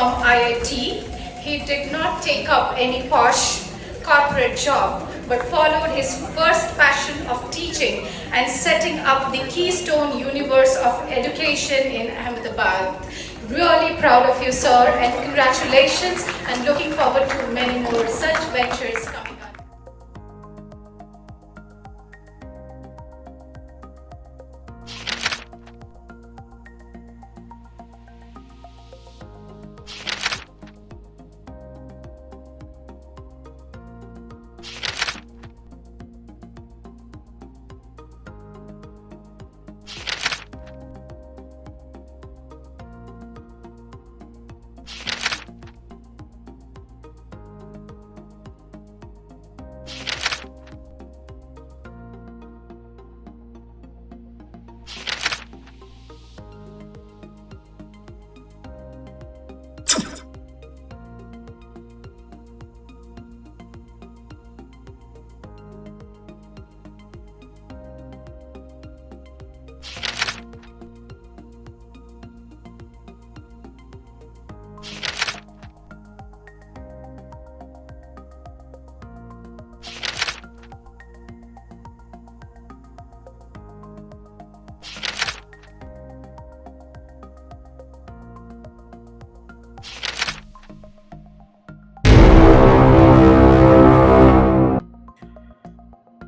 from IIT. He did not take up any posh corporate job, but followed his first passion of teaching and setting up the Keystone Universe of Education in Ahmedabad. Really proud of you, sir, and congratulations, and looking forward to many more such ventures coming up.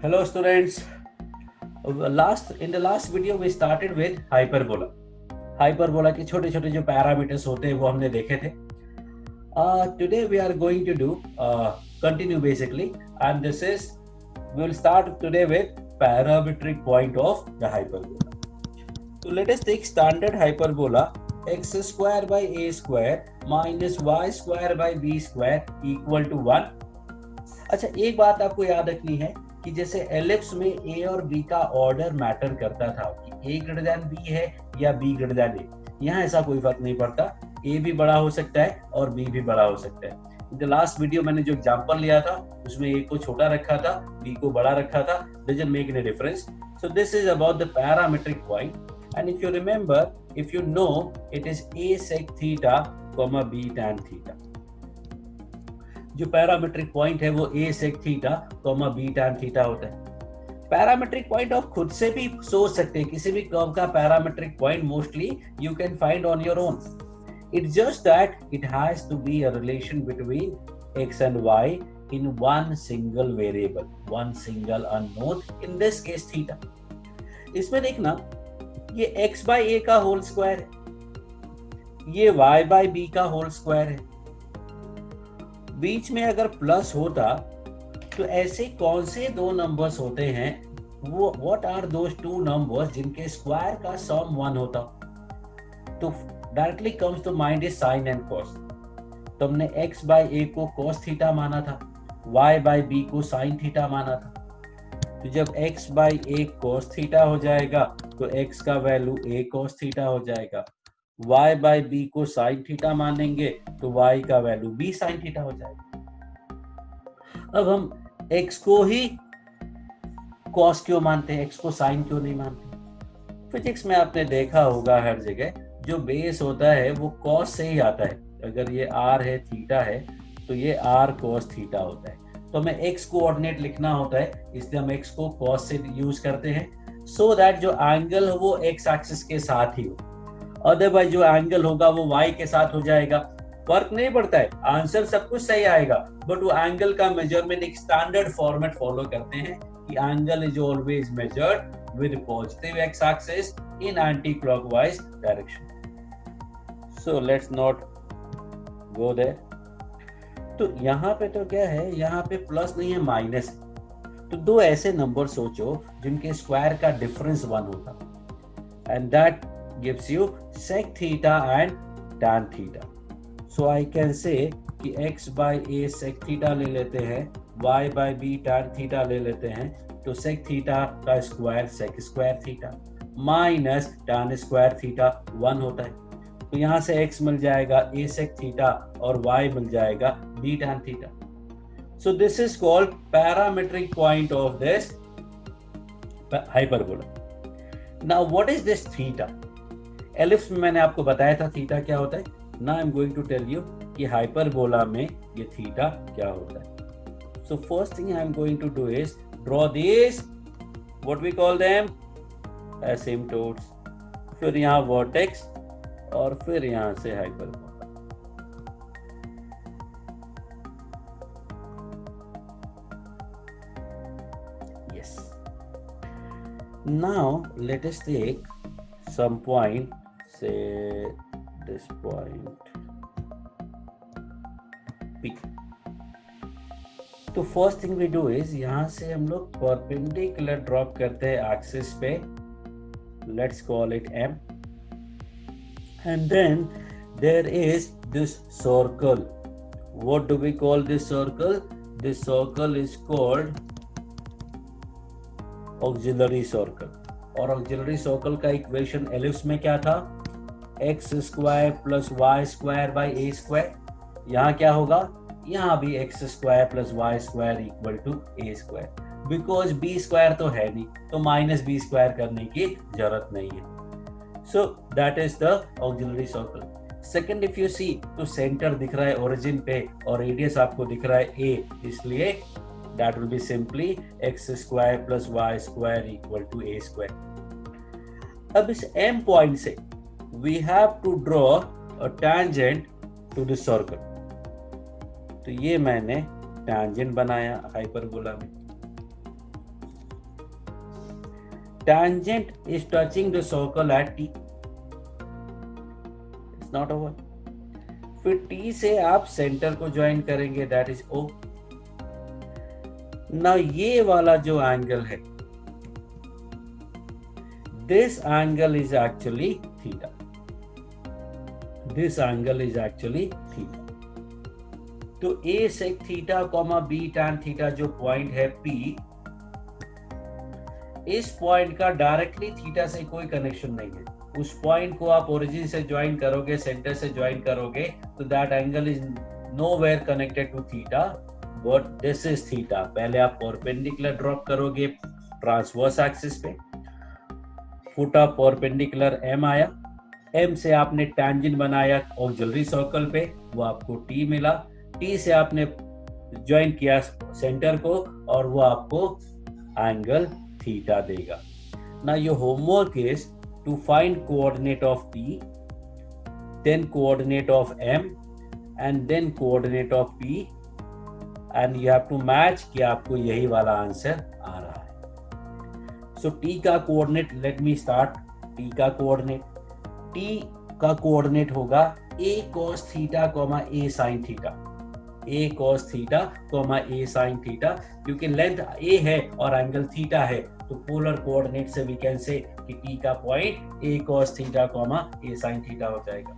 Hello students. In the last video we started with hyperbola. Hyperbola के छोटे छोटे जो parameters होते हैं वो हमने देखे थे. Today we are going to do continue basically, and this is we will start today with parametric point of the hyperbola. So let us take standard hyperbola x square by a square minus y square by b square equal to 1. अच्छा, एक बात आपको याद रखनी है कि जैसे ellipse में ए और बी का ऑर्डर मैटर करता था कि ए ग्रेटर देन बी है या बी ग्रेटर देन ए, यहाँ ऐसा कोई फर्क नहीं पड़ता. ए भी बड़ा हो सकता है और बी भी बड़ा हो सकता है. इन द लास्ट वीडियो मैंने जो एग्जांपल लिया था उसमें ए को छोटा रखा था, बी को बड़ा रखा था. Doesn't make any difference. So this is about the parametric point, and if you remember, if you know, it is a sec theta comma b tan theta. जो पैरामीट्रिक पॉइंट है वो a sec theta comma b tan theta होता है. Parametric point आप खुद से भी सोच सकते हैं. किसी भी कर्व का parametric point mostly you can find on your own. It's just that it has to be a relation between x and y in one single variable, one single unknown, in this case theta. इसमें देखना, ये x by a का whole square है, ये y by b का whole square है. बीच में अगर प्लस होता तो ऐसे कौन से दो नंबर्स होते हैं, वो what are those two numbers जिनके स्क्वायर का सम 1 होता? तो directly comes to mind is sine and cos. तो हमने x बाय a को cos थीटा माना था, y बाय b को साइन थीटा माना था. तो जब x by a cos theta हो जाएगा तो x का वैल्यू a cos थीटा हो जाएगा. y बाय b को साइन थीटा मानेंगे तो y का वैल्यू b साइन थीटा हो जाएगा. अब हम x को ही cos क्यों मानते हैं, x को साइन क्यों नहीं मानते? फिजिक्स में आपने देखा होगा हर जगह जो बेस होता है वो cos से ही आता है. अगर ये r है, थीटा है, तो ये r cos थीटा होता है. तो हमें x कोऑर्डिनेट लिखना होता है, इसलिए हम x को cos से यूज करते हैं, सो दैट जो एंगल हो वो x एक्सिस के साथ ही हो. अदरवाइज जो एंगल होगा वो y के साथ हो जाएगा. फर्क नहीं पड़ता है, आंसर सब कुछ सही आएगा, बट वो एंगल का मेजरमेंट एक स्टैंडर्ड फॉर्मेट फॉलो करते हैं कि angle is always measured with positive x axis in anti clockwise direction. So let's not go there. तो यहाँ पे तो क्या है, यहाँ पे प्लस नहीं है, माइनस है. तो दो ऐसे नंबर सोचो जिनके स्क्वायर का डिफरेंस 1 होता, and that gives you sec theta and tan theta. So I can say कि x by a sec theta ले लेते हैं, y by b tan theta ले लेते हैं, तो sec theta का square sec square theta minus tan square theta 1 होता है. तो यहाँ से x मिल जाएगा a sec theta और y मिल जाएगा b tan theta. So this is called parametric point of this hyperbola. Now what is this theta? Ellipse में मैंने आपको बताया था थीटा क्या होता है. Now I'm going to tell you कि हाइपरबोला में ये थीटा क्या होता है. So first thing I'm going to do is draw these, what we call them, asymptotes. फिर यहाँ वर्टेक्स और फिर यहाँ से hyperbola. Yes. Now let us take some point, say this point P. तो first thing we do is यहाँ से हम लोग परपेंडिकुलर ड्रॉप करते हैं एक्सिस पे. Let's call it M. And then there is this circle. What do we call this circle? This circle is called auxiliary circle. और auxiliary circle का equation ellipse में क्या था? X square plus Y square by A square. यहाँ क्या होगा? यहाँ भी X square plus Y square equal to A square. Because B square तो है नहीं, तो माइनस बी स्क्वायर करने की जरूरत नहीं है. So that is the auxiliary circle. Second, if you see तो सेंटर दिख रहा है ओरिजिन पे और रेडियस आपको दिख रहा है ए, इसलिए that will be simply X square plus Y square equal to A square. अब इस एम पॉइंट से we have to draw a tangent to this circle. तो ये मैंने टैंजेंट बनाया हाइपरबोला में. Tangent is touching the circle at T. It's not over. फिर T से आप सेंटर को ज्वाइन करेंगे, दैट इज ओ. ना ये वाला जो एंगल है, this angle is actually theta. This angle is actually theta. तो A sec theta comma B tan theta जो पॉइंट है P, इस पॉइंट का डायरेक्टली थीटा से कोई कनेक्शन नहीं है. उस पॉइंट को आप ओरिजिन से ज्वाइन करोगे, सेंटर से ज्वाइन करोगे, तो that angle is nowhere connected to theta, but this is theta. पहले आप परपेंडिकुलर ड्रॉप करोगे ट्रांसवर्स एक्सिस पे. फुटा परपेंडिकुलर M आया. M से आपने टैंजेंट बनाया ऑक्सिलरी सर्कल पे, वो आपको T मिला. T से आपने ज्वाइन किया सेंटर को और वो आपको एंगल थीटा देगा. Now your homework is to find coordinate of P, then coordinate of M, and then coordinate of P, and you have to match कि आपको यही वाला आंसर आ रहा है. So T का coordinate, let me start. T का coordinate, T का coordinate होगा a cos theta comma a sin theta. a cos theta comma a sin theta. क्योंकि लेंथ a है और एंगल थीटा है, तो पोलर कोऑर्डिनेट से वी कैन से कि t का point a cos theta comma a sin theta हो जाएगा.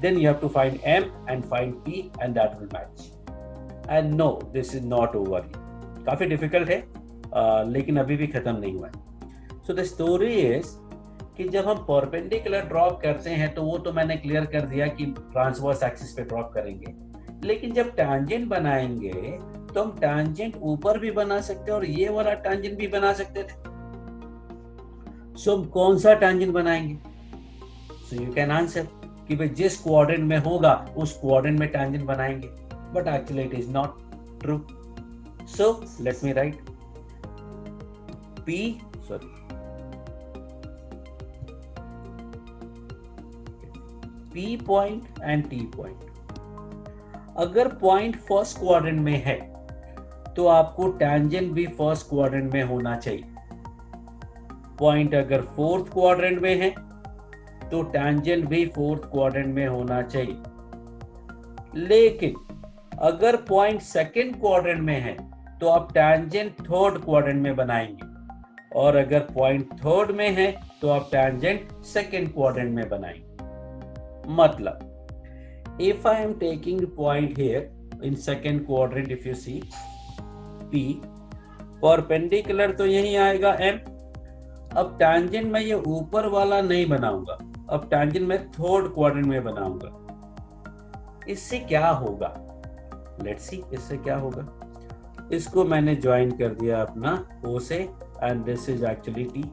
Then you have to find M and find P and that will match. And no, this is not over. काफी difficult है, लेकिन अभी भी खत्म नहीं हुआ है. So the story is कि जब हम परपेंडिकुलर ड्रॉप करते हैं तो वो तो मैंने क्लियर कर दिया कि ट्रांसवर्स एक्सिस पे ड्रॉप करेंगे. लेकिन जब टैंजेंट बनाएंगे तो हम टैंजेंट ऊपर भी बना सकते हैं और ये वाला टैंजेंट भी बना सकते थे. सो हम कौन सा टैंजेंट बनाएंगे? सो यू कैन आंसर कि भाई जिस क्वाड्रेंट में होगा उस क्वाड्रेंट में टैंजेंट बनाएंगे. But actually it is not true. So let me right P point and T point. अगर पॉइंट फर्स्ट क्वाड्रेंट में है तो आपको टैंजेंट भी फर्स्ट क्वाड्रेंट में होना चाहिए. पॉइंट अगर फोर्थ क्वाड्रेंट में है तो टैंजेंट भी फोर्थ क्वाड्रेंट में होना चाहिए. लेकिन अगर पॉइंट सेकंड क्वाड्रेंट में है तो आप टैंजेंट थर्ड क्वाड्रेंट में बनाएंगे, और अगर पॉइंट थर्ड में है तो आप टैंजेंट सेकंड क्वाड्रेंट में बनाएंगे. मतलब if I am taking point here in second quadrant, if you see P, perpendicular तो यही आएगा M. अब tangent मैं ये ऊपर वाला नहीं बनाऊंगा, अब tangent मैं थर्ड क्वाड्रेंट में बनाऊंगा. इससे क्या होगा? Let's see इससे क्या होगा. इसको मैंने ज्वाइन कर दिया अपना O से, and this is actually T.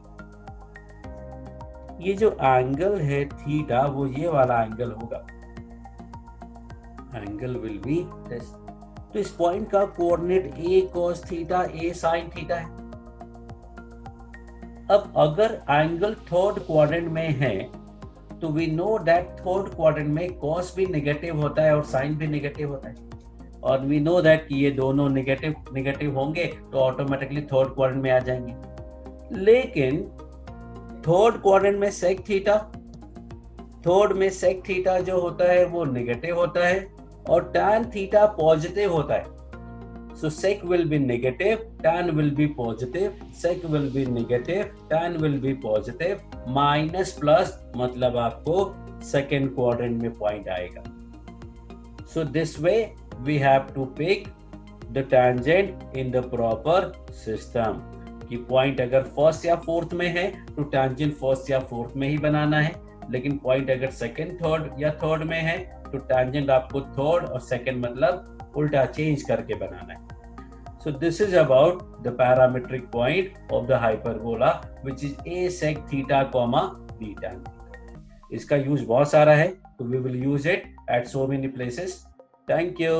ये जो एंगल है थीटा वो ये वाला एंगल होगा. Angle will be this. तो इस पॉइंट का coordinate a cos theta a sin theta है। अब अगर एंगल थर्ड क्वाड्रेंट में है तो we know that third quadrant में cos भी नेगेटिव होता है और sin भी नेगेटिव होता है, और वी नो दैट कि ये दोनों नेगेटिव होंगे तो ऑटोमेटिकली थर्ड क्वाड्रेंट में आ जाएंगे। लेकिन थर्ड क्वाड्रेंट में सेक थीटा जो होता है वो नेगेटिव होता है और tan थीटा पॉजिटिव होता है। So sec will be negative, tan will be positive, sec will be negative, tan will be positive, minus plus मतलब आपको सेकेंड क्वाड्रेंट में पॉइंट आएगा। So this way we have to pick the tangent in the proper system कि point अगर first या fourth में है तो tangent फर्स्ट या फोर्थ में ही बनाना है, लेकिन पॉइंट अगर सेकेंड थर्ड या थर्ड में है तो tangent आपको थर्ड और सेकेंड मतलब उल्टा चेंज करके बनाना है। So this is about the parametric point of the hyperbola which is a sec theta comma b tan theta. इसका यूज बहुत सारा है तो we will use it at so many places. Thank you.